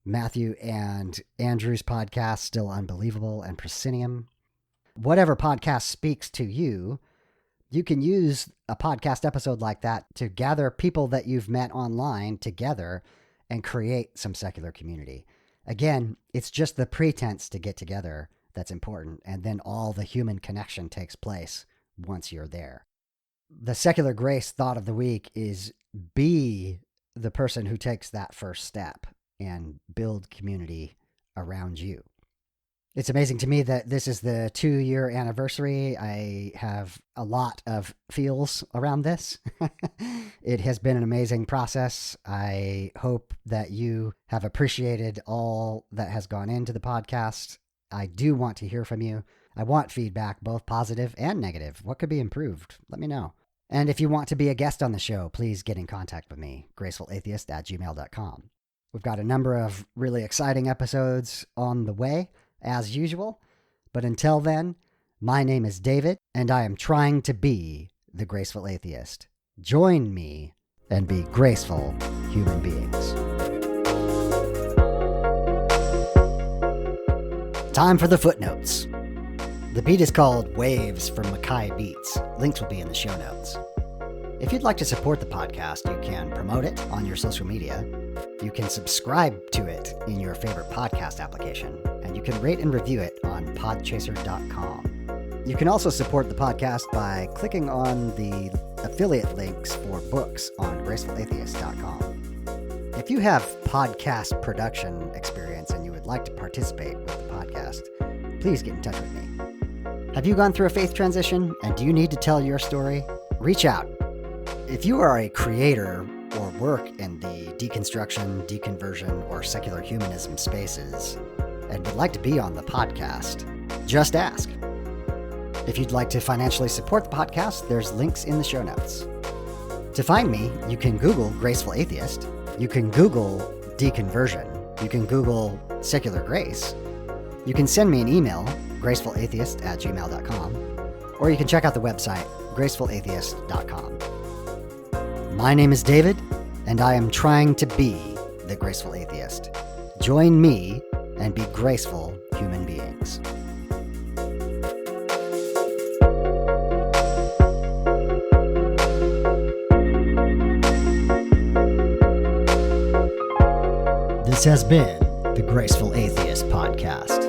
Matthew and Andrew's podcast, Still Unbelievable, and Proscenium. Whatever podcast speaks to you, you can use a podcast episode like that to gather people that you've met online together and create some secular community. Again, it's just the pretense to get together that's important, and then all the human connection takes place once you're there. The secular grace thought of the week is be the person who takes that first step and build community around you. It's amazing to me that this is the 2-year anniversary. I have a lot of feels around this. It has been an amazing process. I hope that you have appreciated all that has gone into the podcast. I do want to hear from you. I want feedback, both positive and negative. What could be improved? Let me know. And if you want to be a guest on the show, please get in contact with me, gracefulatheist@gmail.com. We've got a number of really exciting episodes on the way, as usual. But until then, my name is David, and I am trying to be the Graceful Atheist. Join me and be graceful human beings. time for the footnotes. The beat is called Waves from Mackay Beats. Links will be in the show notes. If you'd like to support the podcast, you can promote it on your social media. You can subscribe to it in your favorite podcast application, and you can rate and review it on podchaser.com. You can also support the podcast by clicking on the affiliate links for books on gracefulatheist.com. If you have podcast production experience and you would like to participate with the podcast, please get in touch with me. Have you gone through a faith transition and do you need to tell your story? Reach out. If you are a creator or work in the deconstruction, deconversion, or secular humanism spaces and would like to be on the podcast, just ask. If you'd like to financially support the podcast, there's links in the show notes. To find me, you can Google Graceful Atheist, you can Google deconversion, you can Google secular grace, you can send me an email, gracefulatheist@gmail.com, or you can check out the website, gracefulatheist.com. My name is David, and I am trying to be the Graceful Atheist. Join me and be graceful human beings. This has been the Graceful Atheist Podcast.